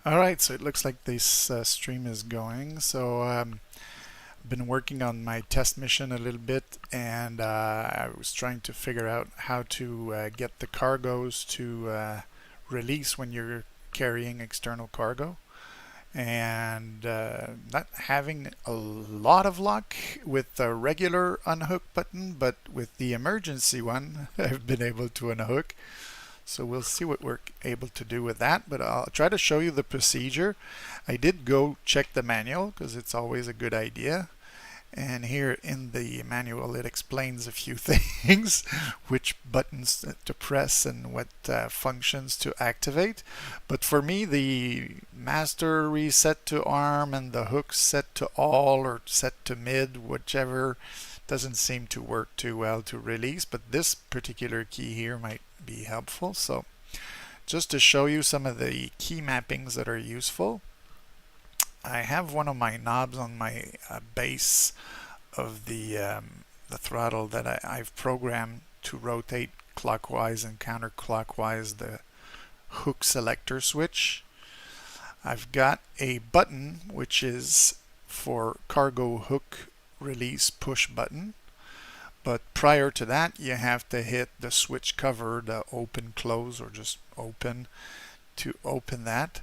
Alright, so it looks like this stream is going. So I've been working on my test mission a little bit, and I was trying to figure out how to get the cargos to release when you're carrying external cargo. And not having a lot of luck with the regular unhook button, but with the emergency one, I've been able to unhook. So we'll see what we're able to do with that, but I'll try to show you the procedure. I did go check the manual because it's always a good idea. And here in the manual it explains a few things, which buttons to press and what functions to activate. But for me, the master reset to arm and the hook set to all or set to mid, whichever, doesn't seem to work too well to release, but this particular key here might be helpful. So just to show you some of the key mappings that are useful, I have one of my knobs on my base of the throttle that I've programmed to rotate clockwise and counterclockwise the hook selector switch. I've got a button which is for cargo hook release push button, but prior to that you have to hit the switch cover, the open close or just open, to open that.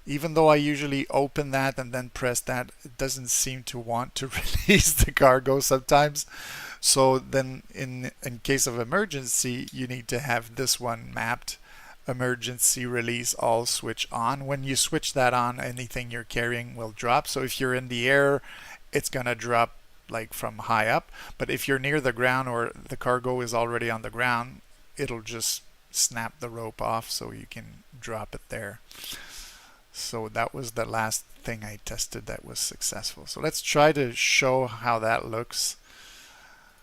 Even though I usually open that and then press that, it doesn't seem to want to release the cargo sometimes. So then in case of emergency, you need to have this one mapped, emergency release all switch on. When you switch that on, anything you're carrying will drop. So if you're in the air, it's gonna drop like from high up, but if you're near the ground or the cargo is already on the ground, it'll just snap the rope off so you can drop it there. So that was the last thing I tested that was successful. So let's try to show how that looks.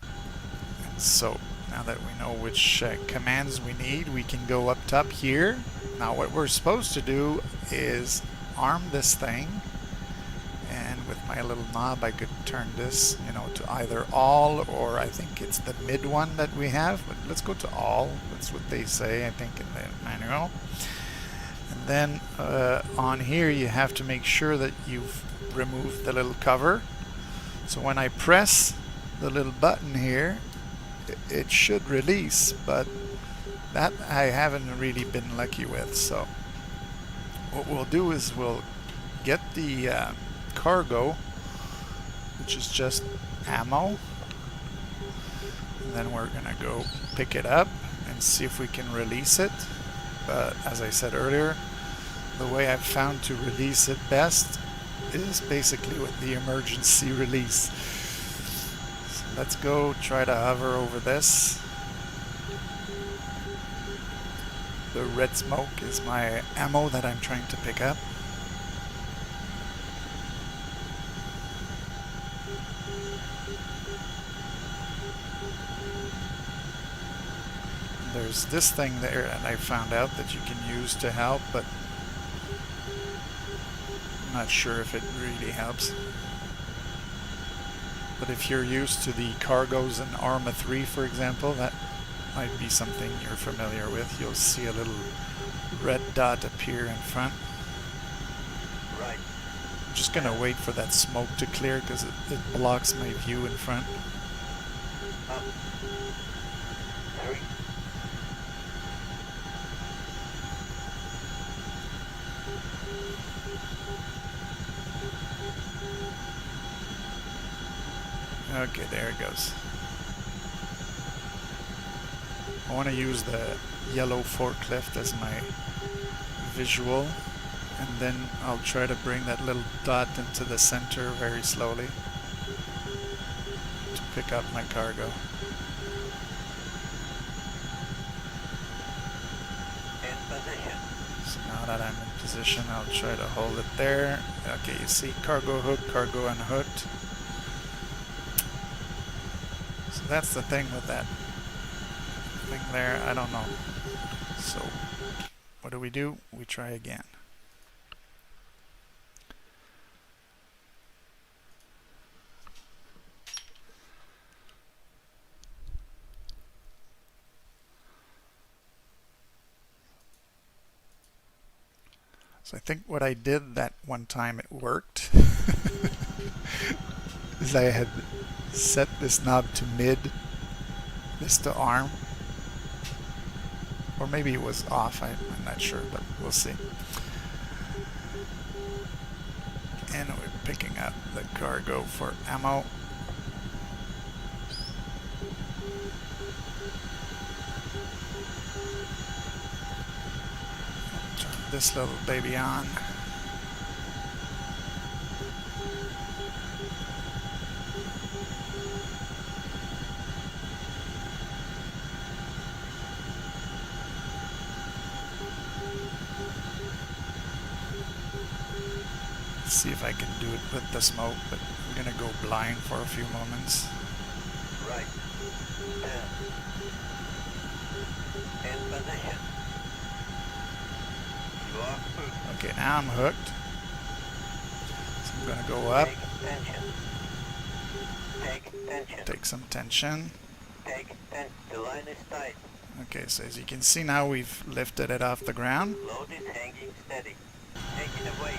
And so now that we know which commands we need, we can go up top here. Now what we're supposed to do is arm this thing, and with my little knob I could turn this, to either all, or I think it's the mid one that we have, but let's go to all. That's what they say, I think, in the manual. And then on here you have to make sure that you've removed the little cover. So when I press the little button here, it should release, but that I haven't really been lucky with. So what we'll do is we'll get the cargo, which is just ammo, and then we're gonna go pick it up and see if we can release it. But as I said earlier, the way I've found to release it best is basically with the emergency release. So let's go try to hover over this. The red smoke is my ammo that I'm trying to pick up. There's this thing there that I found out that you can use to help, but I'm not sure if it really helps. But if you're used to the cargos in Arma 3, for example, that might be something you're familiar with. You'll see a little red dot appear in front. Right. I'm just gonna wait for that smoke to clear because it blocks my view in front. Hurry. Okay, there it goes. I want to use the yellow forklift as my visual, and then I'll try to bring that little dot into the center very slowly to pick up my cargo. In position. So now that I'm in position, I'll try to hold it there. Okay, you see cargo hook, cargo unhooked. So that's the thing with that thing there, I don't know. So what do? We try again. So I think what I did that one time it worked is I had set this knob to mid, this to arm, or maybe it was off, I'm not sure, but we'll see. And we're picking up the cargo for ammo. Turn this little baby on. See if I can do it with the smoke, but I'm gonna go blind for a few moments. Right. 10. In position. Lock boot. Okay, now I'm hooked. So I'm gonna go up, Take tension. Take tension. take some tension. Take tension. The line is tight. Okay, so as you can see now we've lifted it off the ground. Load is hanging steady. Take it away.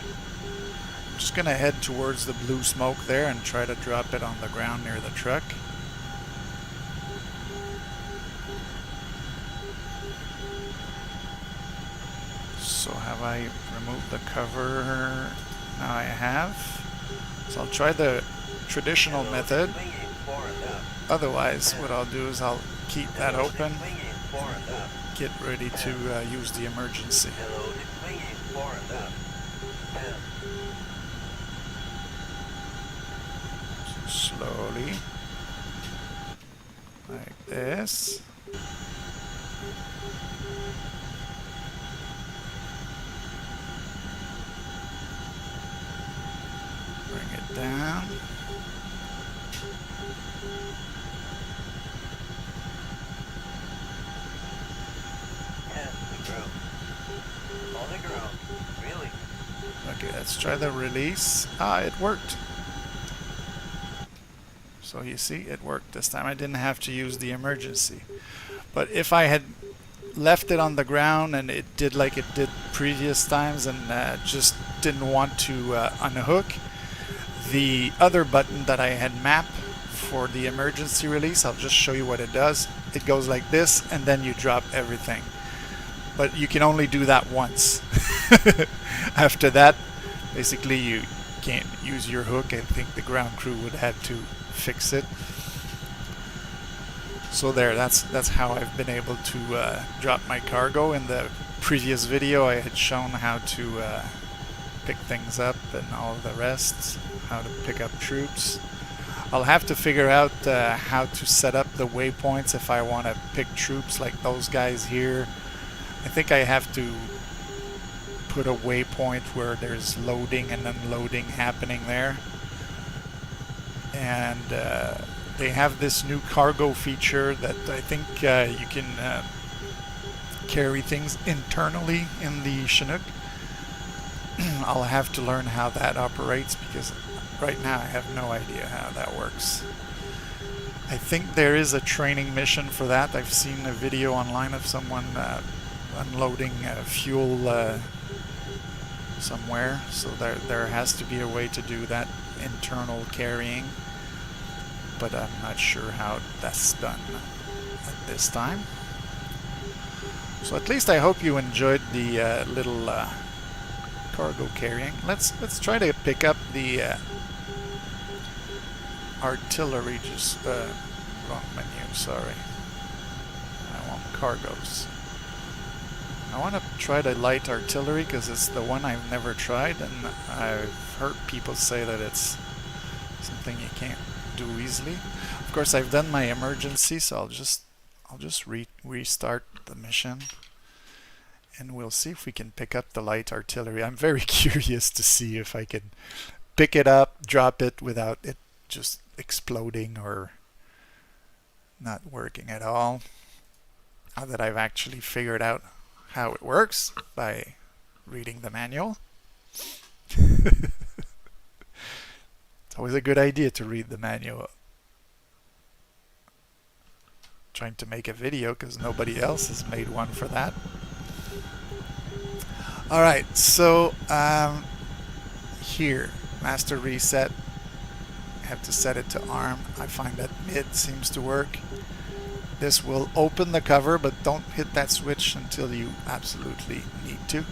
I'm just gonna head towards the blue smoke there and try to drop it on the ground near the truck. So have I removed the cover? Now I have. So I'll try the traditional method. Swinging fore and up. Otherwise, what I'll do is I'll keep that open, Swinging fore and up. get ready to use the emergency. The load is swinging fore and up. 10. Slowly, like this. Bring it down. The ground. On the ground. Really? Okay, let's try the release. Ah, it worked. So you see, it worked this time. I didn't have to use the emergency. But if I had left it on the ground and it did like it did previous times and just didn't want to unhook, the other button that I had mapped for the emergency release, I'll just show you what it does. It goes like this and then you drop everything. But you can only do that once. After that, basically you can't use your hook. I think the ground crew would have to fix it. So there, that's how I've been able to drop my cargo. In the previous video I had shown how to pick things up and all the rest, how to pick up troops. I'll have to figure out how to set up the waypoints if I want to pick troops like those guys here. I think I have to put a waypoint where there's loading and unloading happening there. And they have this new cargo feature that I think you can carry things internally in the Chinook. I'll have to learn how that operates because right now I have no idea how that works. I think there is a training mission for that. I've seen a video online of someone unloading fuel somewhere, so there has to be a way to do that internal carrying, but I'm not sure how that's done at this time. So at least I hope you enjoyed the little cargo carrying. Let's try to pick up the artillery. Just wrong menu, sorry. I want cargoes. I want to try the light artillery because it's the one I've never tried, and I've heard people say that it's something you can't do easily. Of course, I've done my emergency, so I'll just restart the mission, and we'll see if we can pick up the light artillery. I'm very curious to see if I can pick it up, drop it without it just exploding or not working at all. Now that I've actually figured out how it works by reading the manual. It's always a good idea to read the manual. Trying to make a video because nobody else has made one for that. Alright, so here, master reset. I have to set it to arm. I find that mid seems to work. This will open the cover, but don't hit that switch until you absolutely need to.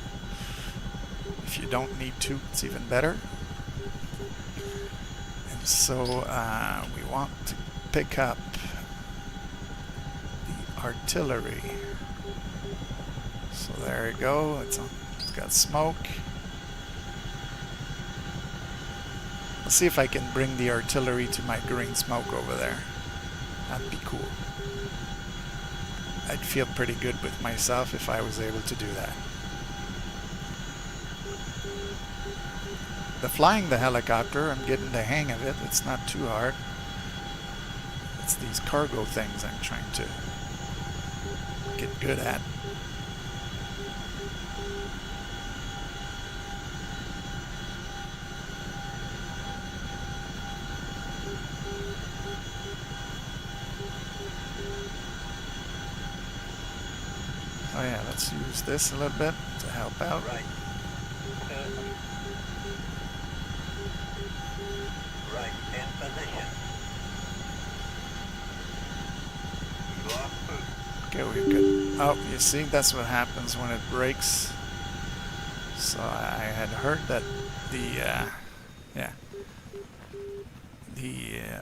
If you don't need to, it's even better. And so we want to pick up the artillery. So there you go. It's got smoke. Let's see if I can bring the artillery to my green smoke over there. That'd be cool. I'd feel pretty good with myself if I was able to do that. The flying the helicopter, I'm getting the hang of it. It's not too hard. It's these cargo things I'm trying to get good at. Oh yeah, let's use this a little bit to help out. Right. Right in position. Lock foot. Okay, we've got... Oh, you see, that's what happens when it breaks. So I had heard that the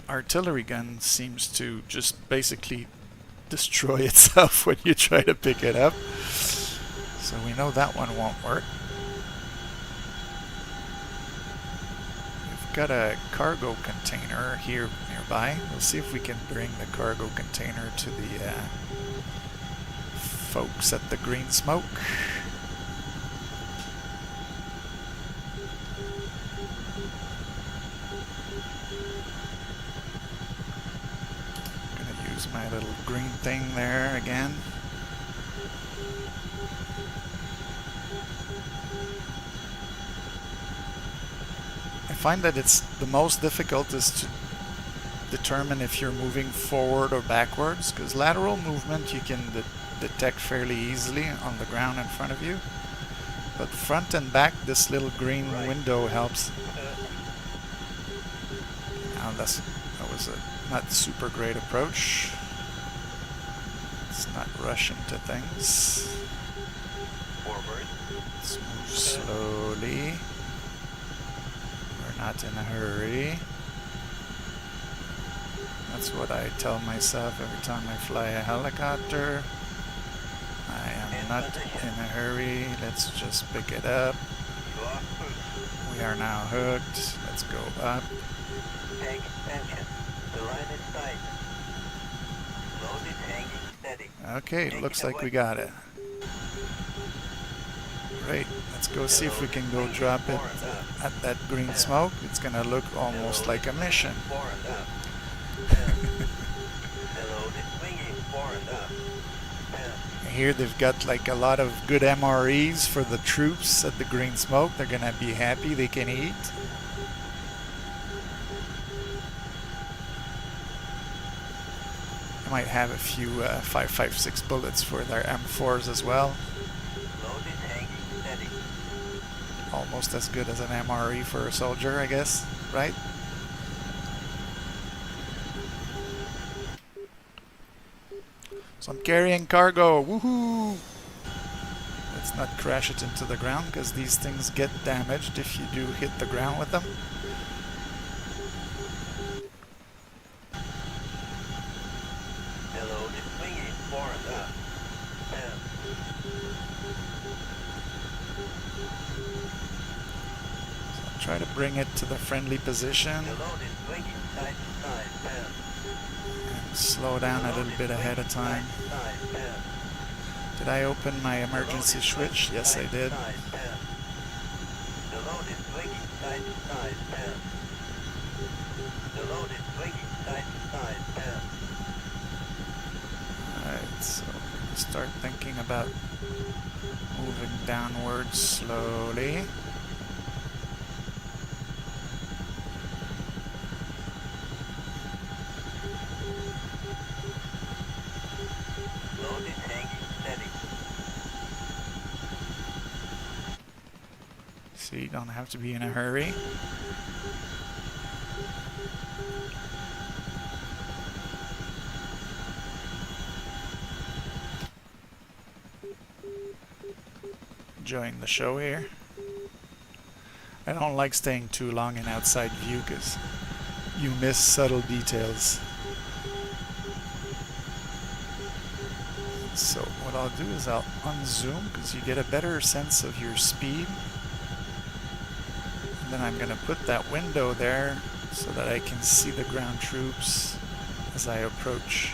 artillery gun seems to just basically destroy itself when you try to pick it up. So we know that one won't work. We've got a cargo container here nearby. We'll see if we can bring the cargo container to the folks at the green smoke. Gonna use my little green thing there again. I find that it's the most difficult is to determine if you're moving forward or backwards, because lateral movement you can detect fairly easily on the ground in front of you, but front and back, this little green window helps. Now that was a not super great approach. Let's not rush into things. Forward. Let's move slowly. We're not in a hurry. That's what I tell myself every time I fly a helicopter. I am not in a hurry. Let's just pick it up. We are now hooked. Let's go up. Take attention. The line is tight. Load is hanging steady. Okay, looks like we got it. Great. Let's go see if we can go drop it at that green smoke. It's gonna look almost like a mission. Here they've got like a lot of good MREs for the troops at the green smoke. They're gonna be happy they can eat. They might have a few 5.56 bullets for their M4s as well. Almost as good as an MRE for a soldier, I guess, right? So I'm carrying cargo, woohoo! Let's not crash it into the ground, because these things get damaged if you do hit the ground with them. Hello, it's swinging forward up. So I'll try to bring it to the friendly position. Hello, it's swinging side to side. Slow down a little bit ahead of time. Did I open my emergency switch? Yes, I did. Alright, so start thinking about moving downwards slowly. So you don't have to be in a hurry. Enjoying the show here. I don't like staying too long in outside view because you miss subtle details. So what I'll do is I'll unzoom because you get a better sense of your speed. And then I'm going to put that window there so that I can see the ground troops as I approach.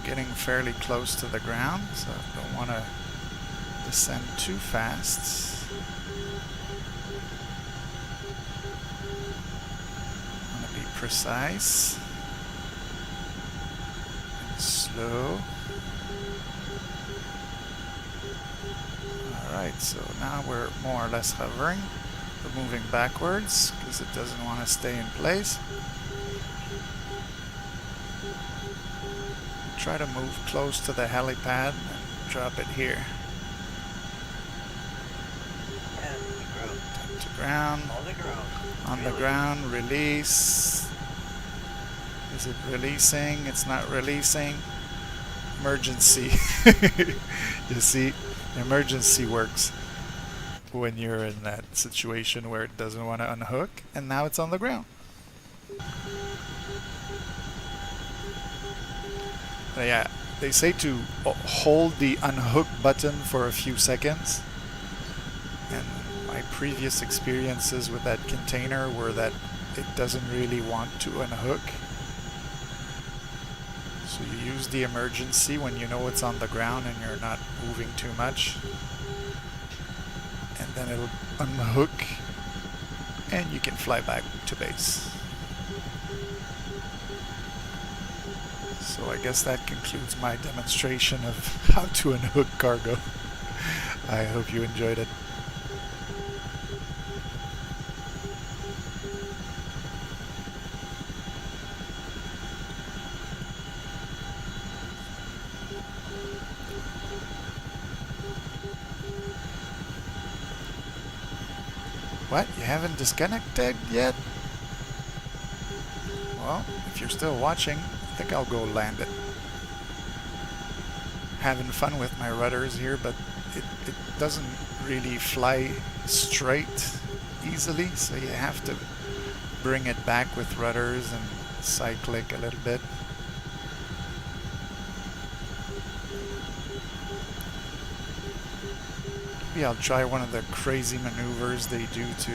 Getting fairly close to the ground, so I don't want to descend too fast. I want to be precise and slow. Alright, so now we're more or less hovering. We're moving backwards because it doesn't want to stay in place. Try to move close to the helipad and drop it here. Tap to ground. On the ground, release. Is it releasing? It's not releasing. Emergency. You see, emergency works when you're in that situation where it doesn't want to unhook, and now it's on the ground. Yeah, they say to hold the unhook button for a few seconds, and my previous experiences with that container were that it doesn't really want to unhook. So you use the emergency when you know it's on the ground and you're not moving too much, and then it'll unhook and you can fly back to base. So I guess that concludes my demonstration of how to unhook cargo. I hope you enjoyed it. What? You haven't disconnected yet? Well, if you're still watching, I think I'll go land it. Having fun with my rudders here, but it doesn't really fly straight easily, so you have to bring it back with rudders and cyclic a little bit. Maybe I'll try one of the crazy maneuvers they do to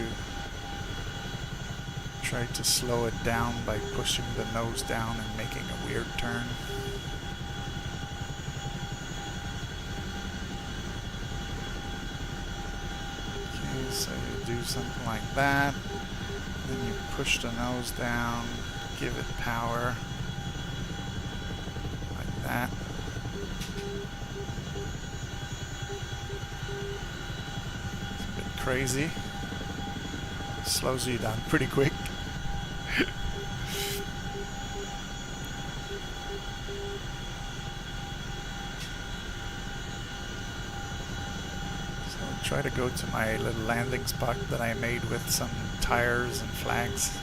try to slow it down by pushing the nose down and making a weird turn. Okay, so you do something like that, then you push the nose down, give it power, like that. It's a bit crazy. Slows you down pretty quick. Try to go to my little landing spot that I made with some tires and flags.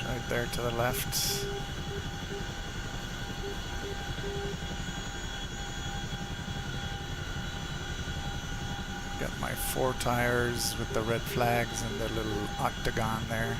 Right there to the left. Got my 4 tires with the red flags and the little octagon there.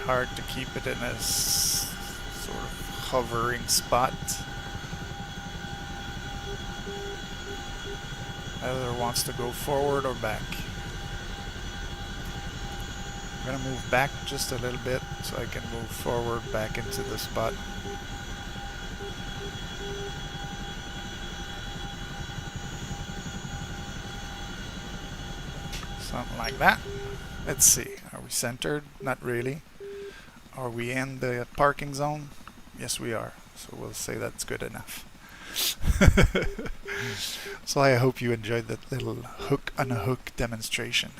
hard to keep it in a sort of hovering spot. Either wants to go forward or back. I'm gonna move back just a little bit so I can move forward back into the spot. Something like that. Let's see. Are we centered? Not really. Are we in the parking zone? Yes, we are. So we'll say that's good enough. So I hope you enjoyed that little hook unhook demonstration.